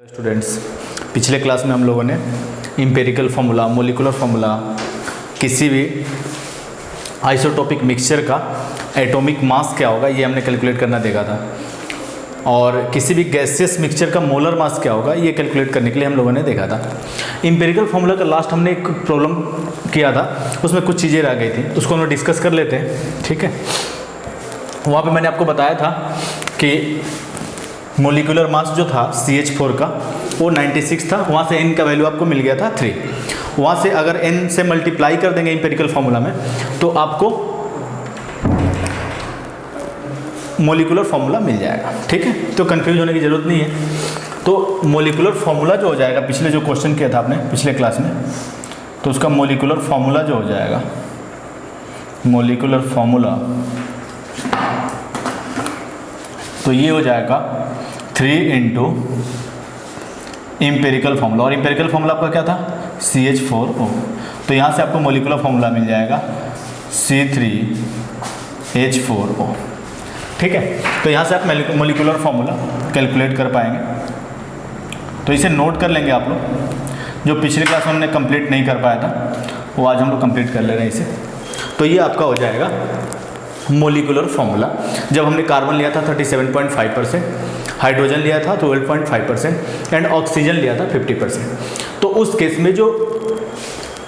Students, पिछले class में हम लोगों ने एम्पिरिकल फार्मूला, मोलिकुलर फार्मूला, किसी भी आइसोटोपिक मिक्सचर का एटॉमिक मास क्या होगा ये हमने कैलकुलेट करना देखा था, और किसी भी गैसियस मिक्सचर का मोलर मास क्या होगा ये कैलकुलेट करने के लिए हम लोगों ने देखा था। एम्पिरिकल फार्मूला का लास्ट हमने एक प्रॉब्लम किया था, उसमें कुछ चीज़ें रह गई थी, उसको हम लोग डिस्कस कर लेते हैं। ठीक है, वहाँ पे मैंने आपको बताया था कि मोलिकुलर मास जो था CH4 का वो 96 था, वहाँ से n का वैल्यू आपको मिल गया था 3। वहाँ से अगर n से मल्टीप्लाई कर देंगे एम्पिरिकल फार्मूला में तो आपको मोलिकुलर फार्मूला मिल जाएगा। ठीक है, तो कंफ्यूज होने की ज़रूरत नहीं है। तो मोलिकुलर फार्मूला जो हो जाएगा, पिछले जो क्वेश्चन किया था आपने पिछले क्लास में, तो उसका मोलिकुलर फार्मूला जो हो जाएगा, मोलिकुलर फार्मूला तो ये हो जाएगा 3 इंटू एम्पिरिकल फार्मूला, और एम्पिरिकल फार्मूला आपका क्या था CH4O। तो यहाँ से आपको मोलिकुलर फार्मूला मिल जाएगा C3H4O। ठीक है, तो यहाँ से आप मोलिकुलर फार्मूला कैलकुलेट कर पाएंगे। तो इसे नोट कर लेंगे आप लोग, जो पिछले क्लास में हमने कंप्लीट नहीं कर पाया था वो आज हम लोग कंप्लीट कर ले रहे हैं इसे। तो ये आपका हो जाएगा मोलिकुलर फार्मूला। जब हमने कार्बन लिया था 37.5%, हाइड्रोजन लिया था 12.5% एंड ऑक्सीजन लिया था 50%। तो उस केस में जो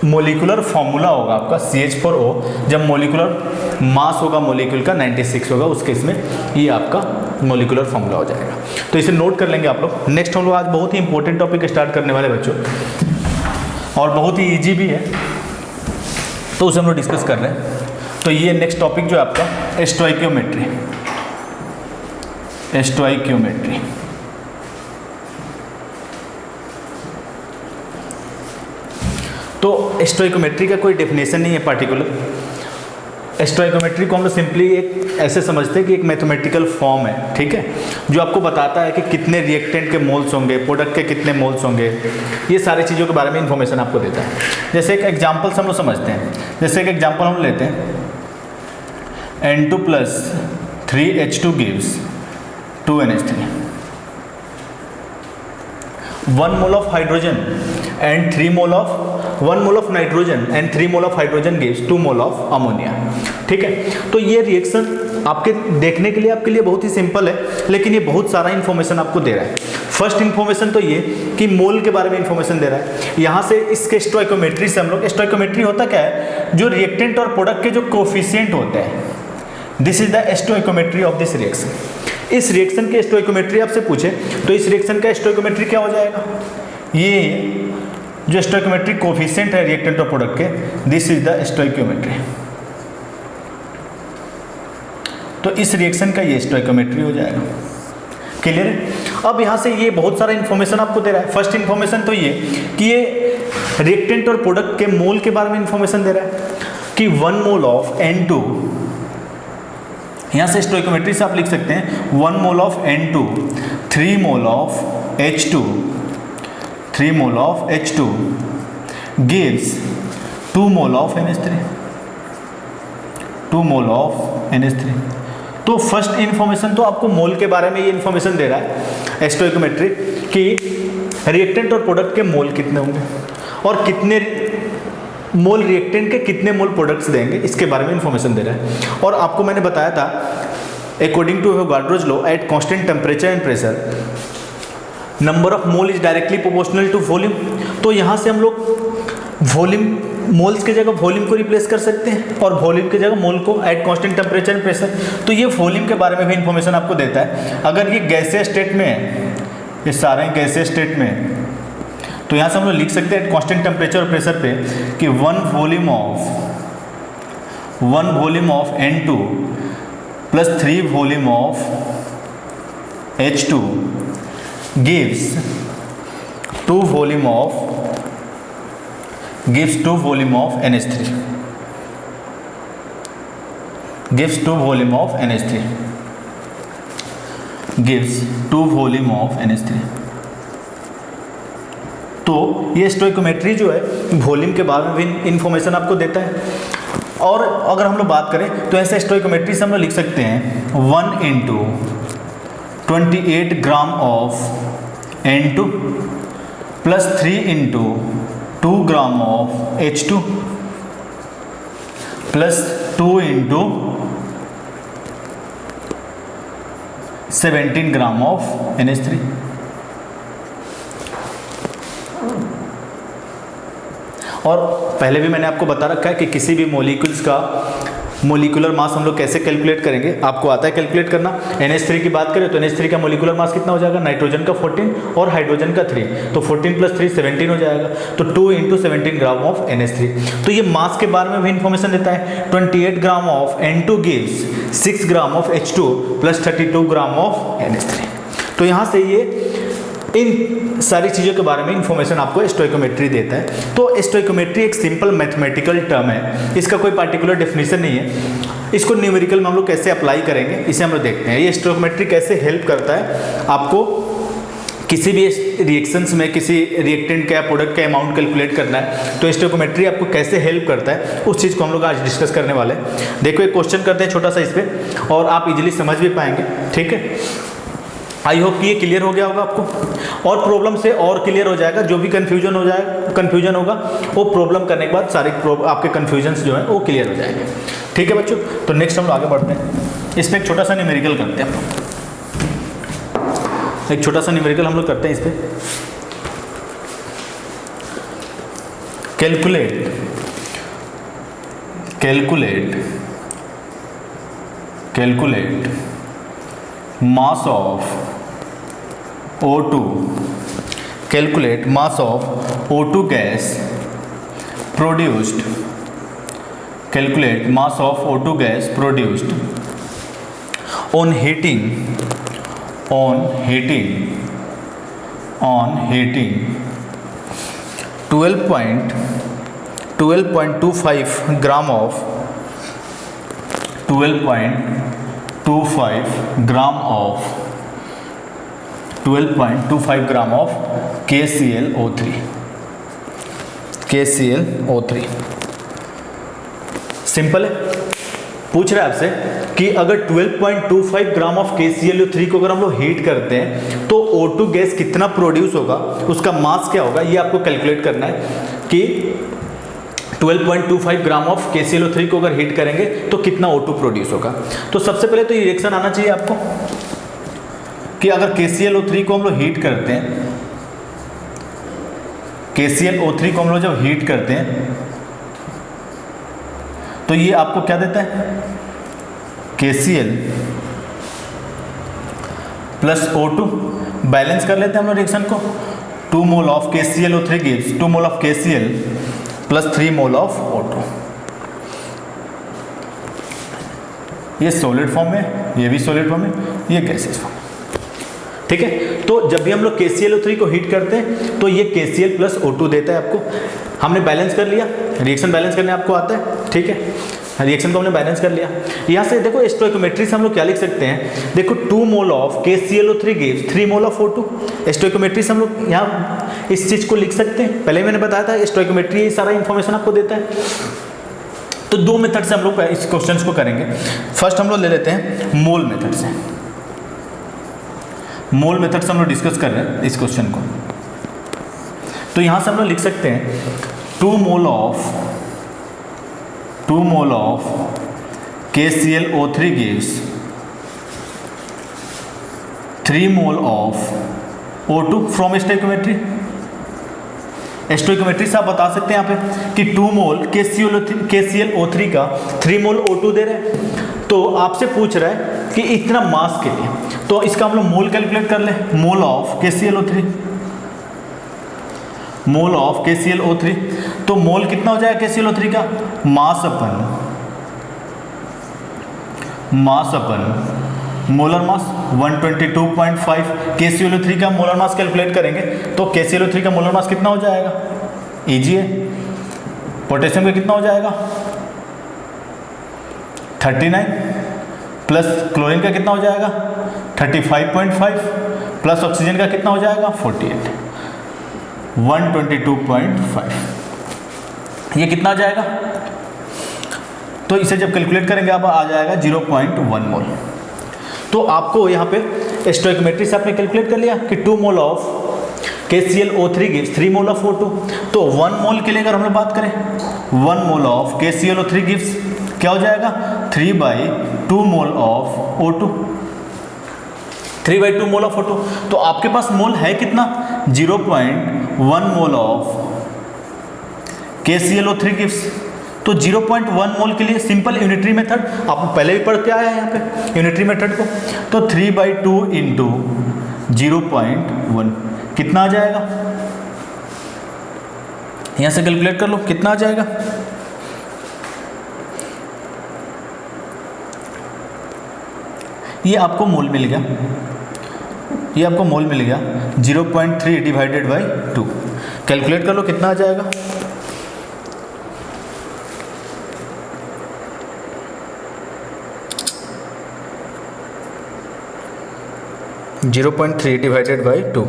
मोलिकुलर फार्मूला होगा आपका CH4O, जब मोलिकुलर मास होगा मोलिक्यूल का 96 होगा, उस केस में ये आपका मोलिकुलर फार्मूला हो जाएगा। तो इसे नोट कर लेंगे आप लोग। नेक्स्ट हम लोग आज बहुत ही इंपॉर्टेंट टॉपिक स्टार्ट करने वाले बच्चों, और बहुत ही ईजी भी है, तो उसे हम लोग डिस्कस कर रहे हैं। तो ये नेक्स्ट टॉपिक जो है आपका स्टोइकियोमेट्री। स्टोइकियोमेट्री तो स्टोइकियोमेट्री का कोई डेफिनेशन नहीं है पार्टिकुलर। स्टोइकियोमेट्री को हम लोग सिंपली एक ऐसे समझते हैं कि एक मैथमेटिकल फॉर्म है, ठीक है, जो आपको बताता है कि कितने रिएक्टेंट के मोल्स होंगे, प्रोडक्ट के कितने मोल्स होंगे, ये सारी चीज़ों के बारे में इंफॉर्मेशन आपको देता है। जैसे एक एग्जाम्पल हम लोग समझते हैं, जैसे एक एग्जाम्पल हम लेते हैं, N2 + 3H2 gives 2NH3. 1 mole of hydrogen and 3 mole of 1 mole of nitrogen and 3 mole of hydrogen gives 2 mole of ammonia. ठीक है, तो ये रिएक्शन आपके देखने के लिए आपके लिए बहुत ही सिंपल है, लेकिन ये बहुत सारा इन्फॉर्मेशन आपको दे रहा है। फर्स्ट इन्फॉर्मेशन तो ये कि मोल के बारे में इन्फॉर्मेशन दे रहा है। यहाँ से इसके स्टोइकियोमेट्री से हम लोग, स्टोइकियोमेट्री होता क्या है, जो रिएक्टेंट और प्रोडक्ट के जो कोफिशिएंट होते हैं, this is the stoichiometry of this reaction. इस रिएक्शन के स्टोइकियोमेट्री आपसे पूछे तो इस रिएक्शन का स्टोइकियोमेट्री क्या हो जाएगा, ये जो स्टोइकियोमेट्री कोफिशिएंट है रिएक्टेंट और प्रोडक्ट के, दिस इज द स्टोइकियोमेट्री। तो इस रिएक्शन का ये स्टोइकियोमेट्री हो जाएगा। क्लियर है? अब यहाँ से ये बहुत सारा इन्फॉर्मेशन आपको दे रहा है। फर्स्ट इन्फॉर्मेशन तो ये कि ये रिएक्टेंट और प्रोडक्ट के मोल के बारे में इन्फॉर्मेशन दे रहा है कि 1 मोल ऑफ N2, यहाँ से स्टोइकियोमेट्री से आप लिख सकते हैं 1 mole of N2, 3 mole of H2, 3 mole of H2 gives 2 mole of NH3, 2 mole of NH3। तो फर्स्ट इन्फॉर्मेशन तो आपको मोल के बारे में ये इन्फॉर्मेशन दे रहा है स्टोइकियोमेट्री कि रिएक्टेंट और प्रोडक्ट के मोल कितने होंगे और कितने मोल रिएक्टेंट के कितने मोल प्रोडक्ट्स देंगे, इसके बारे में इंफॉर्मेशन दे रहा है। और आपको मैंने बताया था according to Avogadro's law, at constant temperature and pressure number of mole is directly proportional to volume. तो यहाँ से हम लोग वॉल्यूम, मोल्स की जगह वॉल्यूम को रिप्लेस कर सकते हैं और वॉल्यूम की जगह मोल को eight constant temperature and pressure. तो ये वॉल्यूम के बारे में भी इंफॉर्मेशन आपको देता है। अगर ये गैसीय स्टेट में है, ये सारे गैसीय स्टेट में है, तो यहाँ से हम लोग लिख सकते हैं कांस्टेंट टेम्परेचर और प्रेशर पे कि 1 volume of N2 + 3 volume of H2 gives 2 volume of NH3, gives 2 volume of NH3। तो ये स्टोइकियोमेट्री जो है वॉल्यूम के बारे में भी इंफॉर्मेशन आपको देता है। और अगर हम लोग बात करें तो ऐसे स्टोइकियोमेट्री से हम लोग लिख सकते हैं 1 × 28 gram of N2 plus 3 into 2 gram of H2 plus 2 into 17 gram of NH3। और पहले भी मैंने आपको बता रखा है कि किसी भी मॉलिक्यूल्स का मोलिकुलर मास हम लोग कैसे कैलकुलेट करेंगे, आपको आता है कैलकुलेट करना। NH3 की बात करें तो NH3 का मोलिकुलर मास कितना हो जाएगा, नाइट्रोजन का 14 और हाइड्रोजन का 3, तो 14 प्लस 3 17 हो जाएगा, तो 2 इंटू 17 ग्राम ऑफ NH3। तो ये मास के बारे में भी इंफॉर्मेशन देता है। 28 gram of N2 gives 6 gram of H2 plus 32 gram of NH3। तो यहाँ से ये इन सारी चीज़ों के बारे में इंफॉर्मेशन आपको स्टोइकोमेट्री देता है। तो स्टोइकोमेट्री एक सिंपल मैथमेटिकल टर्म है, इसका कोई पार्टिकुलर डेफिनेशन नहीं है। इसको न्यूमेरिकल में हम लोग कैसे अप्लाई करेंगे इसे हम लोग देखते हैं। ये स्टोइकोमेट्री कैसे हेल्प करता है आपको किसी भी रिएक्शंस में किसी रिएक्टेंट का या प्रोडक्ट का अमाउंट कैलकुलेट करना है, तो स्टोइकोमेट्री आपको कैसे हेल्प करता है उस चीज़ को हम लोग आज डिस्कस करने वाले हैं। देखो एक क्वेश्चन करते हैं छोटा सा इस पर, और आप इजीली समझ भी पाएंगे, ठीक है। आई होप कि ये क्लियर हो गया होगा आपको, और प्रॉब्लम से और क्लियर हो जाएगा। जो भी कन्फ्यूजन होगा वो प्रॉब्लम करने के बाद सारे आपके कन्फ्यूजन्स जो है वो क्लियर हो जाएंगे, ठीक है बच्चों। तो नेक्स्ट हम लोग आगे बढ़ते हैं, इसमें एक छोटा सा न्यूमेरिकल करते हैं हम लोग। एक छोटा सा न्यूमेरिकल हम लोग करते हैं इस पर। Calculate mass of O2, calculate mass of O2 gas produced, calculate mass of O2 gas produced on heating 12.25 gram of 12.25 gram of KClO3। Simple है, पूछ रहा है आपसे कि अगर 12.25 ग्राम ऑफ KClO3 को अगर हम लोग हीट करते हैं तो O2 गैस कितना प्रोड्यूस होगा, उसका मास क्या होगा, ये आपको कैलकुलेट करना है कि 12.25 ग्राम ऑफ KClO3 को अगर हीट करेंगे तो कितना O2 प्रोड्यूस होगा। तो सबसे पहले तो ये रिएक्शन आना चाहिए आपको कि अगर KClO3 को हम लोग हीट करते हैं, KClO3 को हम लोग जब हीट करते हैं तो ये आपको क्या देता है, KCl प्लस O2। बैलेंस कर लेते हैं हम लोग रिएक्शन को, 2 mole of KClO3 gives 2 mole of KCl plus 3 mole of O2। ये सॉलिड फॉर्म में, ये भी सॉलिड फॉर्म में, ये गैसेस फॉर्म, ठीक है। तो जब भी हम लोग KClO3 को हीट करते हैं तो ये KCl प्लस O2 देता है आपको। हमने बैलेंस कर लिया, रिएक्शन बैलेंस करने आपको आता है, ठीक है। रिएक्शन को हमने बैलेंस कर लिया। यहाँ से देखो स्टोइकोमेट्री से हम लोग क्या लिख सकते हैं, देखो 2 mole of KClO3 gives 3 mole of O2। Stoichiometry से हम लोग यहाँ इस चीज़ को लिख सकते हैं। पहले मैंने बताया था स्टोइकोमेट्री ये सारा इन्फॉर्मेशन आपको देता है। तो दो मेथड से हम लोग इस क्वेश्चन को करेंगे। फर्स्ट हम लोग ले लेते हैं मोल मेथड से। मोल मेथड से हम लोग डिस्कस कर रहे हैं इस क्वेश्चन को। तो यहाँ से हम लोग लिख सकते हैं 2 mole of KClO3 gives 3 mole of O2 from stoichiometry. Stoichiometry से आप बता सकते हैं यहाँ पे कि 2 मोल KClO3 का 3 मोल O2 दे रहे हैं। तो आपसे पूछ रहा है कि इतना मास के लिए, तो इसका हम लोग मोल कैलकुलेट कर लें। मोल ऑफ KClO3, तो मोल कितना हो जाएगा KClO3 का, मास अपन मोलर मास 122.5। KClO3 का मोलर मास कैलकुलेट करेंगे तो KClO3 का मोलर मास कितना हो जाएगा, इजी है। पोटेशियम का कितना हो जाएगा 39, प्लस क्लोरीन का कितना हो जाएगा 35.5, प्लस ऑक्सीजन का कितना हो जाएगा 48, 122.5। ये कितना आ जाएगा, तो इसे जब कैलकुलेट करेंगे आप आ जाएगा 0.1 मोल। तो आपको यहाँ पे स्टोइकोमेट्री से आपने कैलकुलेट कर लिया कि 2 mole of KClO3 gives 3 mole of O2। तो 1 मोल के लिए अगर हम लोग बात करें, 1 मोल ऑफ KClO3 gives क्या हो जाएगा, 3/2 mole of O2, 3/2 mole of O2। तो आपके पास मोल है कितना, 0.1 मोल ऑफ KClO3 gives। तो 0.1 मोल के लिए सिंपल यूनिटरी मेथड, आप पहले भी पढ़ के आया है यहाँ पे यूनिटरी मेथड को। तो 3/2 इंटू 0.1 कितना आ जाएगा, यहाँ से कैलकुलेट कर लो कितना आ जाएगा। ये आपको मोल मिल गया, ये आपको मोल मिल गया 0.3 डिवाइडेड बाई 2। कैलकुलेट कर लो कितना आ जाएगा। जीरो 0.3 डिवाइडेड बाई 2,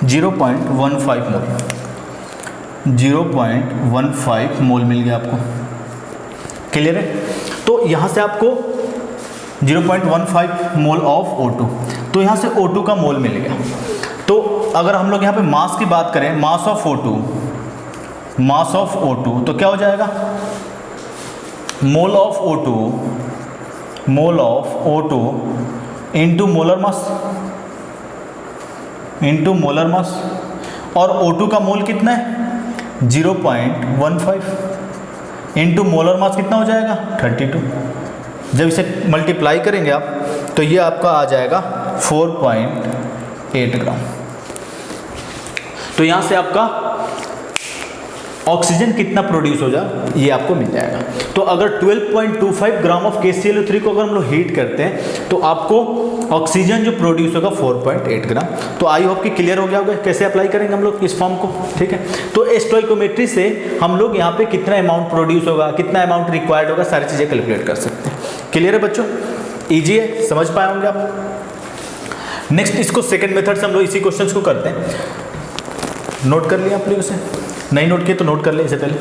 जीरो 0.15 मोल, 0.15 मोल मिल गया आपको। क्लियर है। तो यहाँ से आपको 0.15 मोल ऑफ O2, तो यहाँ से O2 का मोल मिल गया। तो अगर हम लोग यहाँ पे मास की बात करें, mass of O2, mass of O2 तो क्या हो जाएगा, mole of O2, mole of O2 into molar mass, into molar mass. और O2 का मोल कितना है 0.15 इंटू मोलर मास कितना हो जाएगा 32। जब इसे मल्टीप्लाई करेंगे आप तो ये आपका आ जाएगा 4.8 ग्राम। तो यहाँ से आपका ऑक्सीजन कितना प्रोड्यूस हो जाए ये आपको मिल जाएगा। तो अगर 12.25 ग्राम ऑफ KClO3 को अगर हम लोग हीट करते हैं तो आपको ऑक्सीजन जो प्रोड्यूस होगा 4.8 ग्राम। तो आई होप कि क्लियर हो गया होगा कैसे अप्लाई करेंगे हम लोग इस फॉर्म को, ठीक है। तो स्टोइकोमेट्री से हम लोग यहाँ पे कितना अमाउंट प्रोड्यूस होगा, कितना अमाउंट रिक्वायर्ड होगा, सारी चीज़ें कैलकुलेट कर सकते हैं। क्लियर है बच्चों, ईजी है, समझ पाए होंगे आप। नेक्स्ट इसको सेकेंड मेथड से हम लोग इसी क्वेश्चन को करते हैं। नोट कर लिया आप लोग, उसे नहीं नोट किए तो नोट कर ले इससे पहले।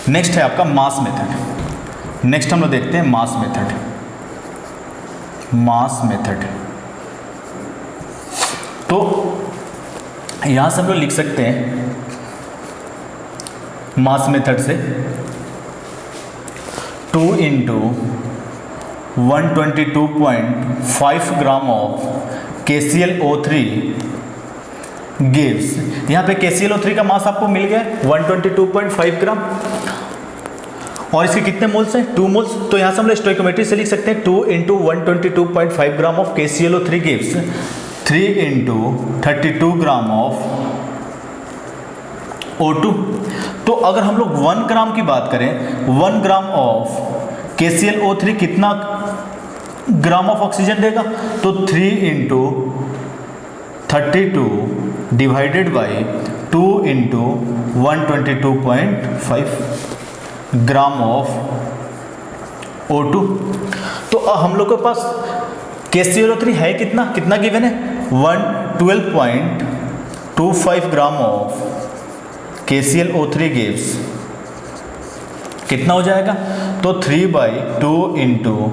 नेक्स्ट है आपका मास मेथड। नेक्स्ट हम लोग देखते हैं मास मेथड। मास मेथड तो यहां से हम लोग लिख सकते हैं मास मेथड से 2 into 122.5 gram of KClO3 gives, यहाँ पे KClO3 का मास आपको मिल गया 122.5 ग्राम और इसके कितने मोल्स हैं 2 मोल्स। तो यहाँ से हम लोग स्टोइकोमेट्री से लिख सकते हैं 2 into 122.5 gram of KClO3 gives 3 into 32 gram of O2। तो अगर हम लोग 1 ग्राम की बात करें, 1 ग्राम ऑफ KClO3 कितना ग्राम ऑफ ऑक्सीजन देगा, तो 3 into 32 divided by 2 into 122.5 gram of O2। तो हम लोग के पास KClO3 है कितना, कितना गिवन है 12.25 ग्राम ऑफ KClO3 गिव्स कितना हो जाएगा, तो 3/2 इंटू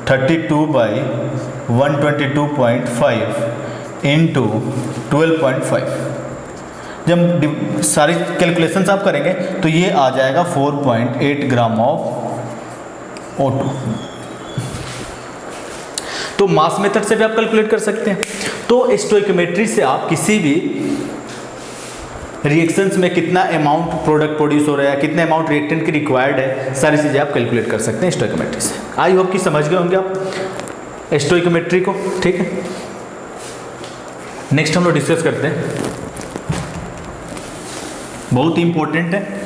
32/122.5 इंटू 12.5। जब सारी कैलकुलेशंस आप करेंगे तो ये आ जाएगा 4.8 ग्राम ऑफ O2। तो मास मेथड से भी आप कैलकुलेट कर सकते हैं। तो स्टोइकोमेट्री से आप किसी भी रिएक्शंस में कितना अमाउंट प्रोडक्ट प्रोड्यूस हो रहा है, कितने अमाउंट रिएक्टेंट की रिक्वायर्ड है, सारी चीज़ें आप कैलकुलेट कर सकते हैं स्टोइकोमेट्री से। आई होप कि समझ गए होंगे आप स्टोइकोमेट्री को, ठीक है। नेक्स्ट हम लोग डिस्कस करते हैं, बहुत ही इंपॉर्टेंट है।